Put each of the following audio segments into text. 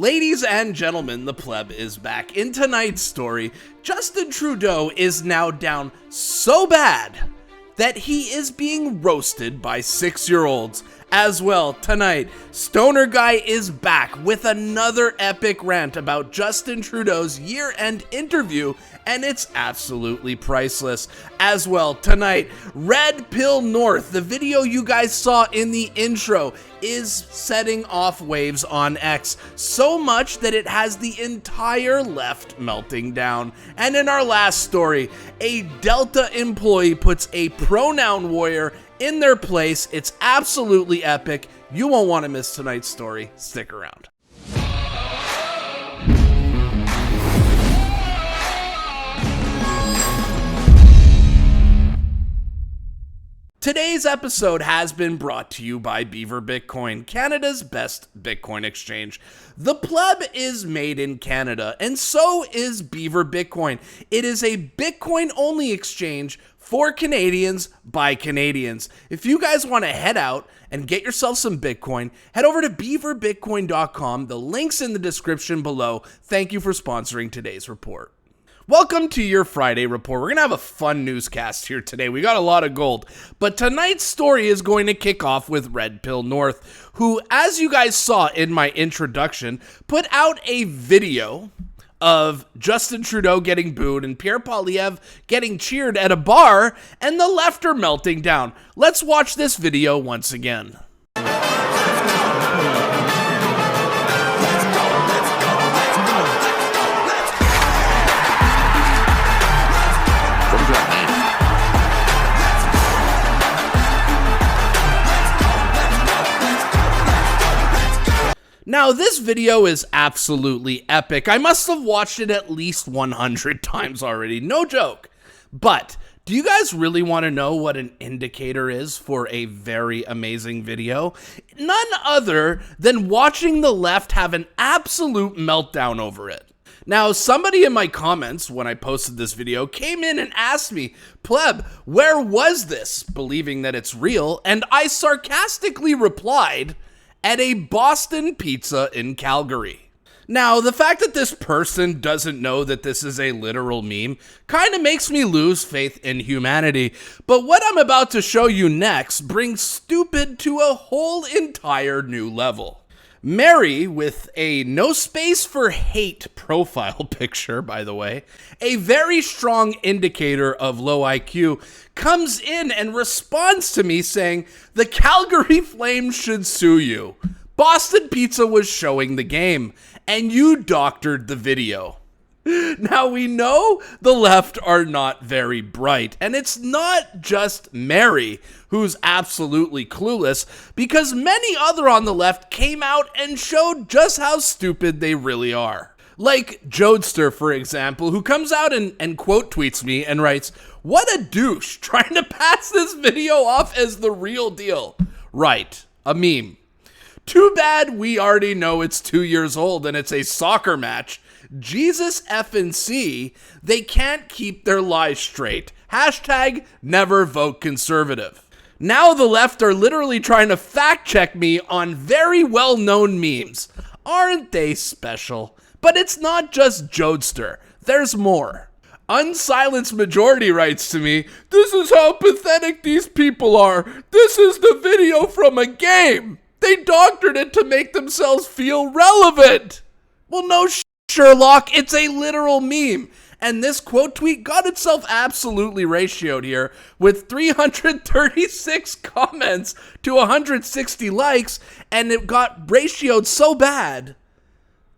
Ladies and gentlemen, the Pleb is back. In tonight's story, Justin Trudeau is now down so bad that he is being roasted by 6-year-olds. As well, tonight, Stoner Guy is back with another epic rant about Justin Trudeau's year-end interview, and it's absolutely priceless. As well, tonight, Red Pill North, the video you guys saw in the intro, is setting off waves on X, so much that it has the entire left melting down. And in our last story, a Delta employee puts a pronoun warrior in their place. It's absolutely epic. You won't want to miss tonight's story. Stick around. Today's episode has been brought to you by Beaver Bitcoin, Canada's best Bitcoin exchange. The Pleb is made in Canada, and so is Beaver Bitcoin. It is a Bitcoin-only exchange for Canadians by Canadians. If you guys want to head out and get yourself some Bitcoin, head over to beaverbitcoin.com. The link's in the description below. Thank you for sponsoring today's report. Welcome to your Friday report. We're going to have a fun newscast here today. We got a lot of gold. But tonight's story is going to kick off with Red Pill North, who, as you guys saw in my introduction, put out a video of Justin Trudeau getting booed and Pierre Poilievre getting cheered at a bar, and the left are melting down. Let's watch this video once again. Now, this video is absolutely epic. I must have watched it at least 100 times already, no joke. But do you guys really want to know what an indicator is for a very amazing video? None other than watching the left have an absolute meltdown over it. Now, somebody in my comments when I posted this video came in and asked me, Pleb, where was this? Believing that it's real, and I sarcastically replied, at a Boston Pizza in Calgary. Now, the fact that this person doesn't know that this is a literal meme kind of makes me lose faith in humanity. But what I'm about to show you next brings stupid to a whole entire new level. Mary, with a no space for hate profile picture, by the way, a very strong indicator of low IQ, comes in and responds to me saying, the Calgary Flames should sue you. Boston Pizza was showing the game, and you doctored the video. Now, we know the left are not very bright, and it's not just Mary who's absolutely clueless, because many other on the left came out and showed just how stupid they really are. Like Jodester, for example, who comes out and quote tweets me and writes, "What a douche, trying to pass this video off as the real deal." Right, a meme. Too bad we already know it's 2 years old and it's a soccer match. Jesus effing C, they can't keep their lies straight. Hashtag never vote conservative. Now the left are literally trying to fact check me on very well-known memes. Aren't they special? But it's not just Jodester. There's more. Unsilenced Majority writes to me, "This is how pathetic these people are. This is the video from a game. They doctored it to make themselves feel relevant." Well, no Sherlock, it's a literal meme. And this quote tweet got itself absolutely ratioed here with 336 comments to 160 likes, and it got ratioed so bad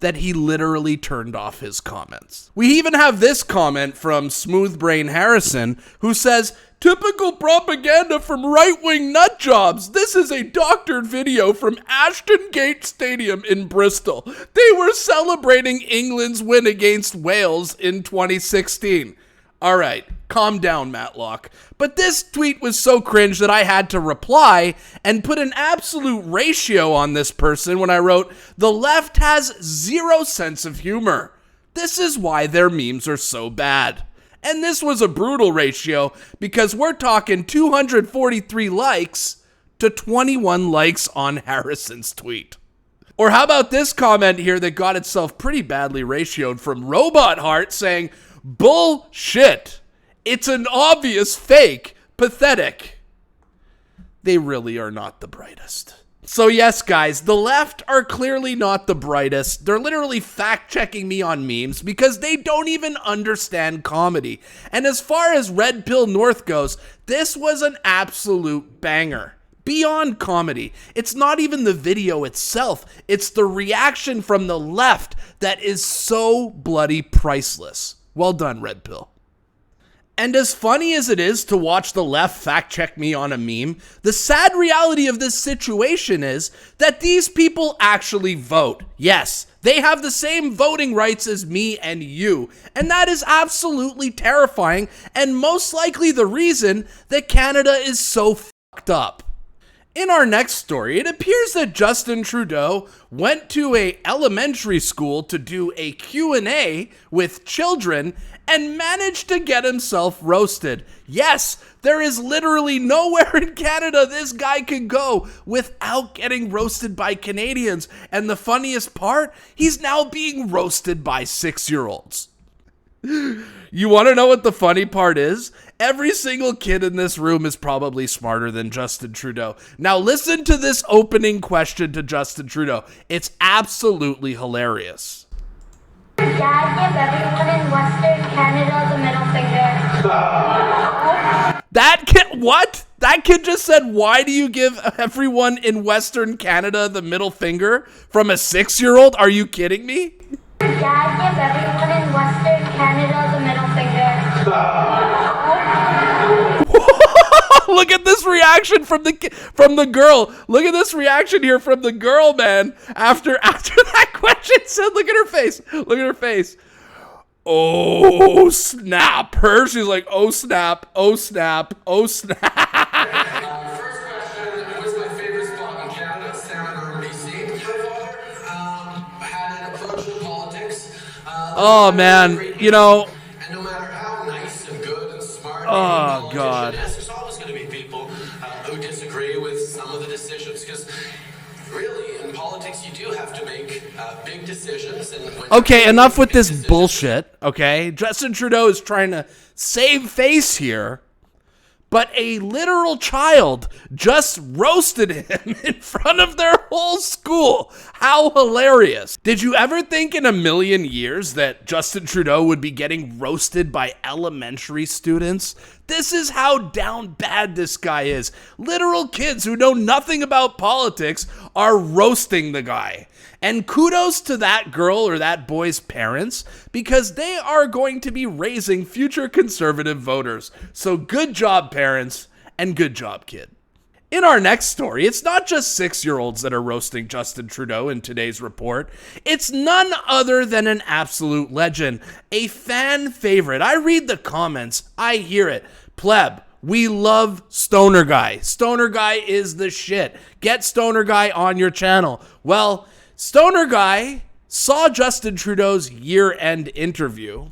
that he literally turned off his comments. We even have this comment from Smooth Brain Harrison, who says, "Typical propaganda from right-wing nutjobs. This is a doctored video from Ashton Gate Stadium in Bristol. They were celebrating England's win against Wales in 2016. All right, calm down, Matlock. But this tweet was so cringe that I had to reply and put an absolute ratio on this person when I wrote, "The left has zero sense of humor. This is why their memes are so bad." And this was a brutal ratio because we're talking 243 likes to 21 likes on Harrison's tweet. Or how about this comment here that got itself pretty badly ratioed from Robot Heart saying, bullshit. It's an obvious fake. Pathetic. They really are not the brightest. So yes, guys, the left are clearly not the brightest. They're literally fact-checking me on memes because they don't even understand comedy. And as far as Red Pill North goes, this was an absolute banger. Beyond comedy. It's not even the video itself. It's the reaction from the left that is so bloody priceless. Well done, Red Pill. And as funny as it is to watch the left fact-check me on a meme, the sad reality of this situation is that these people actually vote. Yes, they have the same voting rights as me and you, and that is absolutely terrifying and most likely the reason that Canada is so fucked up. In our next story, it appears that Justin Trudeau went to a elementary school to do a Q&A with children and managed to get himself roasted. Yes, there is literally nowhere in Canada this guy can go without getting roasted by Canadians. And the funniest part, he's now being roasted by 6-year-olds. You want to know what the funny part is? Every single kid in this room is probably smarter than Justin Trudeau. Now listen to this opening question to Justin Trudeau. It's absolutely hilarious. Dad, give everyone in Western Canada the middle finger. That kid, what? That kid just said, why do you give everyone in Western Canada the middle finger from a 6-year-old? Are you kidding me? Dad, give everyone in Western Canada the middle finger. Look at this reaction from the girl. Look at this reaction here from the girl, man. After that question said, look at her face. Look at her face. Oh, snap. She's like, oh, snap. Oh, snap. Oh, snap. First question, what's my favorite spot in Canada? Salmon, BC. My father had an approach to politics. Oh, man. You know. And no matter how nice and good and smart Oh, God. there's always going to be people who disagree with some of the decisions. Because really, in politics, you do have to make big decisions. And Okay, enough with this bullshit, okay? Justin Trudeau is trying to save face here, but a literal child just roasted him in front of their whole school. How hilarious. Did you ever think in a million years that Justin Trudeau would be getting roasted by elementary students? This is how down bad this guy is. Literal kids who know nothing about politics are roasting the guy. And kudos to that girl or that boy's parents, because they are going to be raising future conservative voters. So good job, parents, and good job, kid. In our next story, it's not just 6-year-olds that are roasting Justin Trudeau in today's report. It's none other than an absolute legend, a fan favorite. I read the comments, I hear it. Pleb, we love Stoner Guy. Stoner Guy is the shit. Get Stoner Guy on your channel. Well, Stoner Guy saw Justin Trudeau's year-end interview,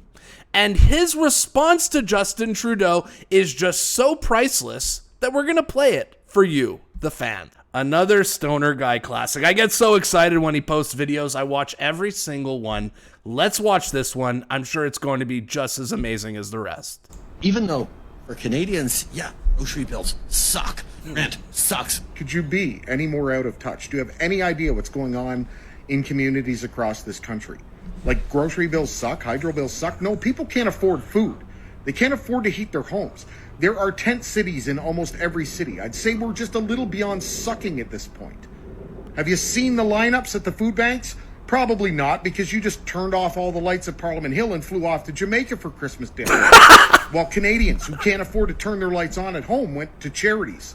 and his response to Justin Trudeau is just so priceless that we're going to play it for you, the fan. Another Stoner Guy classic. I get so excited when he posts videos. I watch every single one. Let's watch this one. I'm sure it's going to be just as amazing as the rest. Even though for Canadians, yeah, grocery bills suck. Rent sucks. Could you be any more out of touch? Do you have any idea what's going on in communities across this country? Like, grocery bills suck, hydro bills suck? No, people can't afford food. They can't afford to heat their homes. There are tent cities in almost every city. I'd say we're just a little beyond sucking at this point. Have you seen the lineups at the food banks? Probably not, because you just turned off all the lights at Parliament Hill and flew off to Jamaica for Christmas dinner. While Canadians who can't afford to turn their lights on at home went to charities.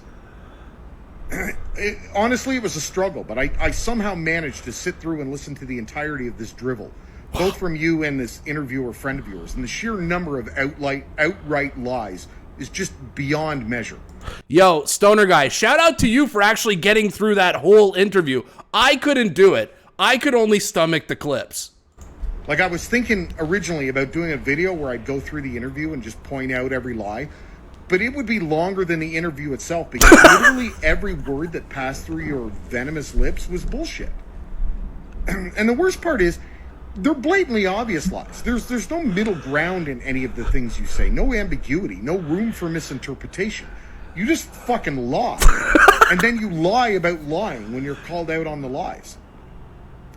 Honestly, it was a struggle, but I somehow managed to sit through and listen to the entirety of this drivel, both from you and this interviewer friend of yours, and the sheer number of outright lies is just beyond measure. Yo, Stoner Guy, shout out to you for actually getting through that whole interview. I couldn't do it. I could only stomach the clips. Like, I was thinking originally about doing a video where I'd go through the interview and just point out every lie, but it would be longer than the interview itself, because literally every word that passed through your venomous lips was bullshit. And the worst part is, they're blatantly obvious lies. There's no middle ground in any of the things you say. No ambiguity. No room for misinterpretation. You just fucking lie. And then you lie about lying when you're called out on the lies.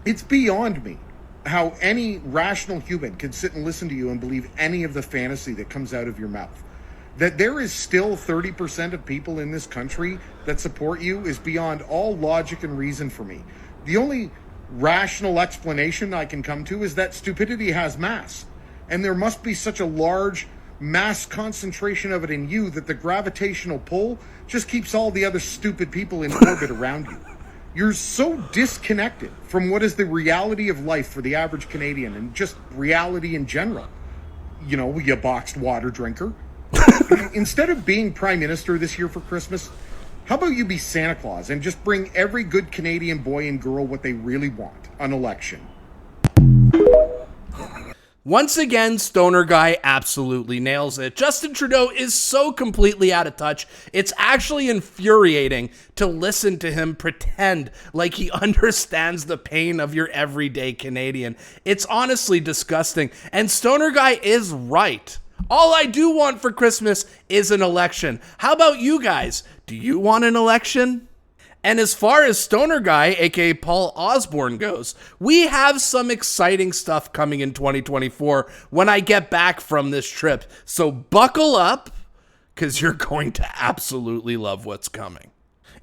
It's beyond me how any rational human can sit and listen to you and believe any of the fantasy that comes out of your mouth. That there is still 30% of people in this country that support you is beyond all logic and reason for me. The only rational explanation I can come to is that stupidity has mass. And there must be such a large mass concentration of it in you that the gravitational pull just keeps all the other stupid people in orbit around you. You're so disconnected from what is the reality of life for the average Canadian and just reality in general. You know, you boxed water drinker. Instead of being Prime Minister this year for Christmas, how about you be Santa Claus and just bring every good Canadian boy and girl what they really want, an election? Once again, Stoner Guy absolutely nails it. Justin Trudeau is so completely out of touch, it's actually infuriating to listen to him pretend like he understands the pain of your everyday Canadian. It's honestly disgusting, and Stoner Guy is right. All I do want for Christmas is an election. How about you guys? Do you want an election? And as far as Stoner Guy, aka Paul Osborne, goes, we have some exciting stuff coming in 2024 when I get back from this trip. So buckle up, because you're going to absolutely love what's coming.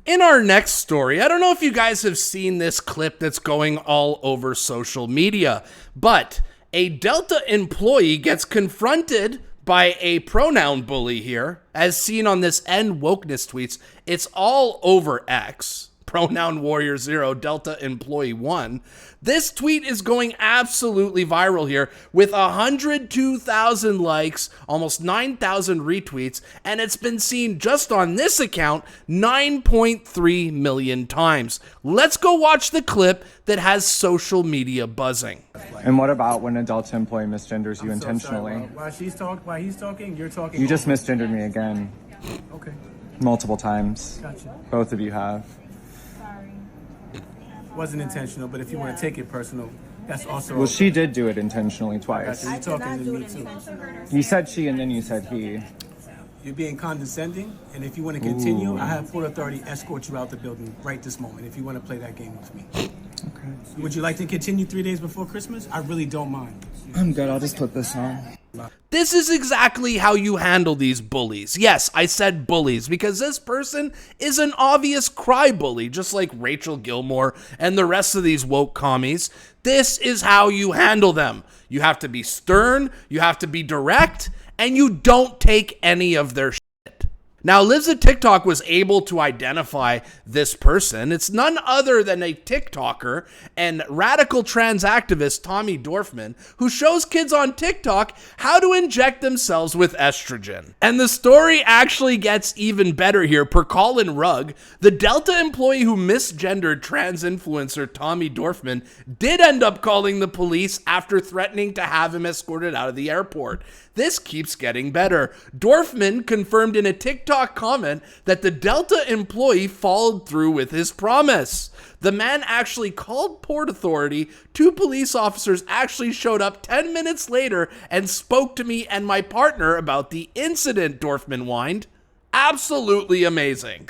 In our next story, I don't know if you guys have seen this clip that's going all over social media, but a Delta employee gets confronted by a pronoun bully here, as seen on this End Wokeness tweets. It's all over X. Pronoun Warrior 0, Delta Employee 1. This tweet is going absolutely viral here with 102,000 likes, almost 9,000 retweets, and it's been seen just on this account 9.3 million times. Let's go watch the clip that has social media buzzing. And what about when a Delta employee misgenders you intentionally? While he's talking, you're talking. You just misgendered me again. Okay. Multiple times. Gotcha. Both of you have. Wasn't intentional, but if you want to take it personal, that's also. Well, she did do it intentionally twice. You're talking to me too. You said she and then you said he. You're being condescending, and if you want to continue, I have Port Authority escort you out the building right this moment. If you want to play that game with me. Okay. Would you like to continue 3 days before Christmas? I really don't mind. I'm good. I'll just put this on. This is exactly how you handle these bullies. Yes, I said bullies because this person is an obvious cry bully, just like Rachel Gilmore and the rest of these woke commies. This is how you handle them. You have to be stern, you have to be direct, and you don't take any of their shit. Now, Lives at TikTok was able to identify this person. It's none other than a TikToker and radical trans activist, Tommy Dorfman, who shows kids on TikTok how to inject themselves with estrogen. And the story actually gets even better here. Per Colin Rugg, the Delta employee who misgendered trans influencer Tommy Dorfman did end up calling the police after threatening to have him escorted out of the airport. This keeps getting better. Dorfman confirmed in a TikTok comment that the Delta employee followed through with his promise. The man actually called Port Authority. 2 police officers actually showed up 10 minutes later and spoke to me and my partner about the incident, Dorfman whined. Absolutely amazing.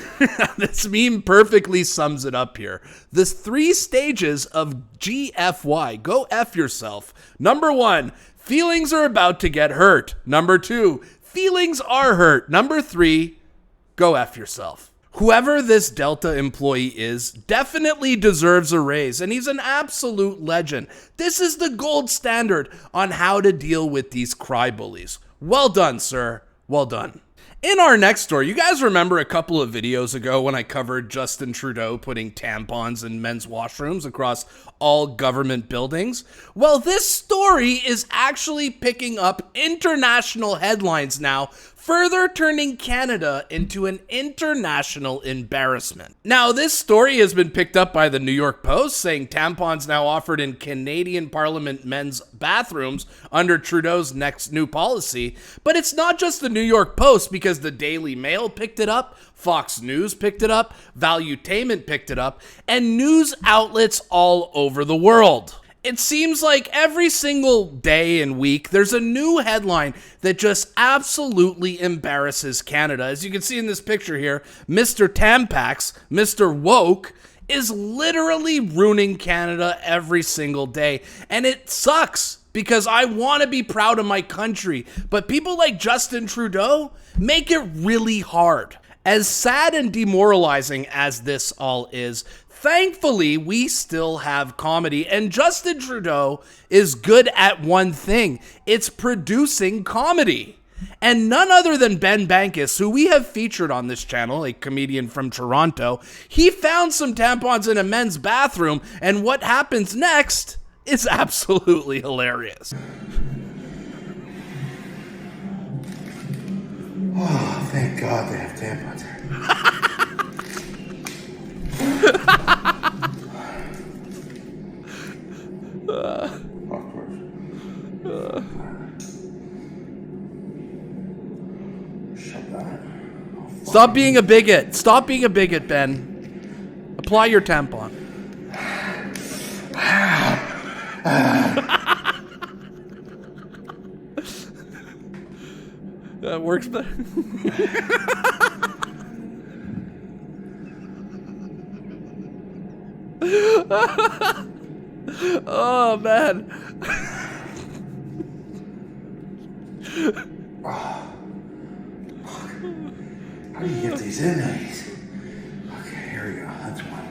This meme perfectly sums it up here. The 3 stages of GFY, go F yourself. Number 1, feelings are about to get hurt. Number 2, feelings are hurt. Number 3, go F yourself. Whoever this Delta employee is definitely deserves a raise, and he's an absolute legend. This is the gold standard on how to deal with these cry bullies. Well done, sir. Well done. In our next story, you guys remember a couple of videos ago when I covered Justin Trudeau putting tampons in men's washrooms across all government buildings? Well, this story is actually picking up international headlines now further turning Canada into an international embarrassment. Now, this story has been picked up by the New York Post, saying tampons now offered in Canadian Parliament men's bathrooms under Trudeau's next new policy. But it's not just the New York Post, because the Daily Mail picked it up, Fox News picked it up, Valuetainment picked it up, and news outlets all over the world. It seems like every single day and week, there's a new headline that just absolutely embarrasses Canada. As you can see in this picture here, Mr. Tampax, Mr. Woke, is literally ruining Canada every single day. And it sucks, because I want to be proud of my country. But people like Justin Trudeau make it really hard. As sad and demoralizing as this all is, thankfully, we still have comedy, and Justin Trudeau is good at one thing. It's producing comedy. And none other than Ben Bankus, who we have featured on this channel, a comedian from Toronto, he found some tampons in a men's bathroom, and what happens next is absolutely hilarious. Oh, thank God they have tampons here. Shut that. Stop being a bigot. Stop being a bigot, Ben. Apply your tampon. That works better. Oh, man. How do you get these in these? Okay, here we go. That's one.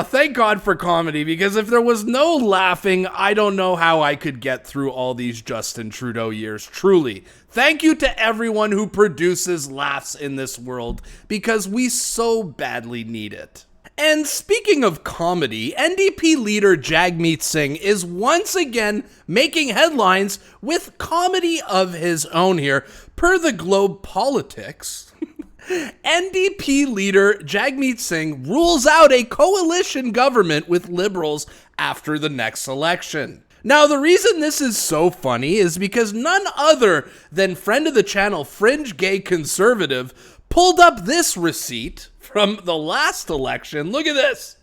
Thank God for comedy, because if there was no laughing, I don't know how I could get through all these Justin Trudeau years. Truly. Thank you to everyone who produces laughs in this world, because we so badly need it. And speaking of comedy, NDP leader Jagmeet Singh is once again making headlines with comedy of his own here. Per the Globe Politics, NDP leader Jagmeet Singh rules out a coalition government with Liberals after the next election. Now, the reason this is so funny is because none other than friend of the channel, Fringe Gay Conservative, pulled up this receipt from the last election. Look at this.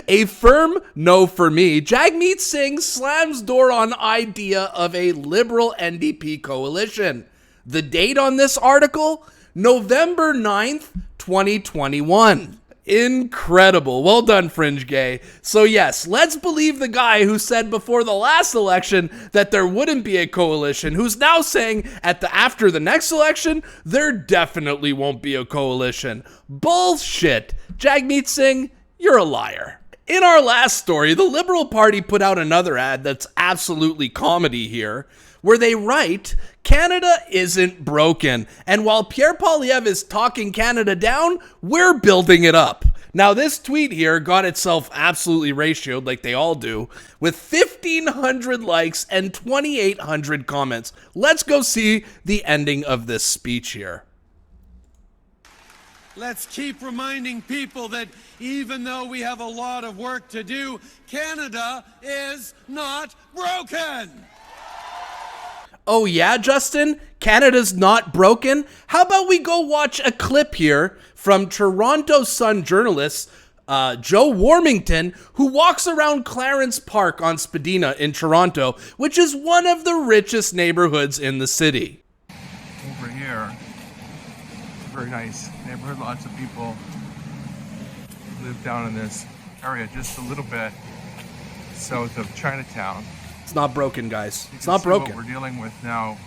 A firm no for me. Jagmeet Singh slams door on idea of a Liberal NDP coalition. The date on this article, November 9th, 2021. Incredible. Well done, Fringe Gay. So yes, let's believe the guy who said before the last election that there wouldn't be a coalition, who's now saying after the next election, there definitely won't be a coalition. Bullshit. Jagmeet Singh, you're a liar. In our last story, the Liberal Party put out another ad that's absolutely comedy here, where they write, Canada isn't broken. And while Pierre Poilievre is talking Canada down, we're building it up. Now, this tweet here got itself absolutely ratioed, like they all do, with 1,500 likes and 2,800 comments. Let's go see the ending of this speech here. Let's keep reminding people that even though we have a lot of work to do, Canada is not broken. Oh yeah, Justin? Canada's not broken? How about we go watch a clip here from Toronto Sun journalist Joe Warmington, who walks around Clarence Park on Spadina in Toronto, which is one of the richest neighborhoods in the city. Over here, very nice neighborhood, lots of people live down in this area just a little bit south of Chinatown. It's not broken, guys. It's not broken. What we're dealing with now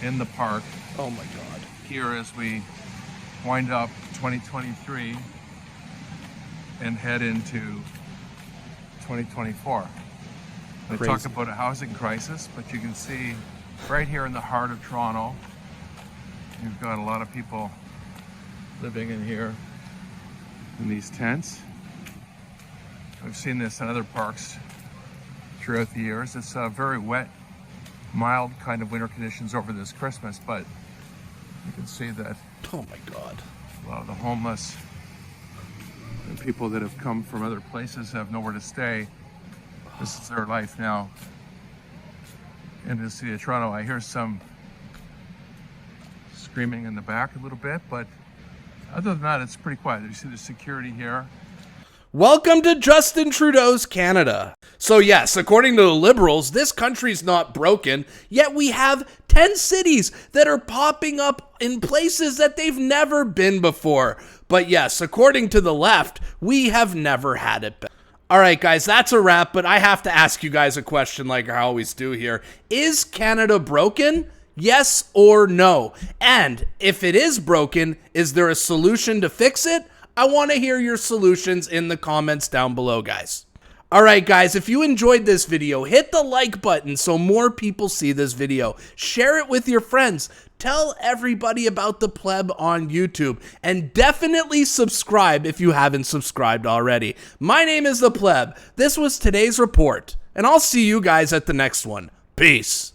in the park. Oh my God. Here as we wind up 2023 and head into 2024. They talk about a housing crisis, but you can see right here in the heart of Toronto, you've got a lot of people living in here in these tents. We've seen this in other parks throughout the years. It's very wet, mild kind of winter conditions over this Christmas, but you can see that Oh my God. a lot of the homeless and people that have come from other places have nowhere to stay. This is their life now in the city of Toronto. I hear some screaming in the back a little bit, but other than that, it's pretty quiet. You see the security here. Welcome to Justin Trudeau's Canada. So yes, according to the Liberals, this country's not broken, yet we have 10 cities that are popping up in places that they've never been before. But yes, according to the left, we have never had it better. All right, guys, that's a wrap, but I have to ask you guys a question like I always do here. Is Canada broken? Yes or no? And if it is broken, is there a solution to fix it? I want to hear your solutions in the comments down below, guys. All right, guys, if you enjoyed this video, hit the like button so more people see this video. Share it with your friends. Tell everybody about the Pleb on YouTube. And definitely subscribe if you haven't subscribed already. My name is the Pleb. This was today's report, and I'll see you guys at the next one. Peace.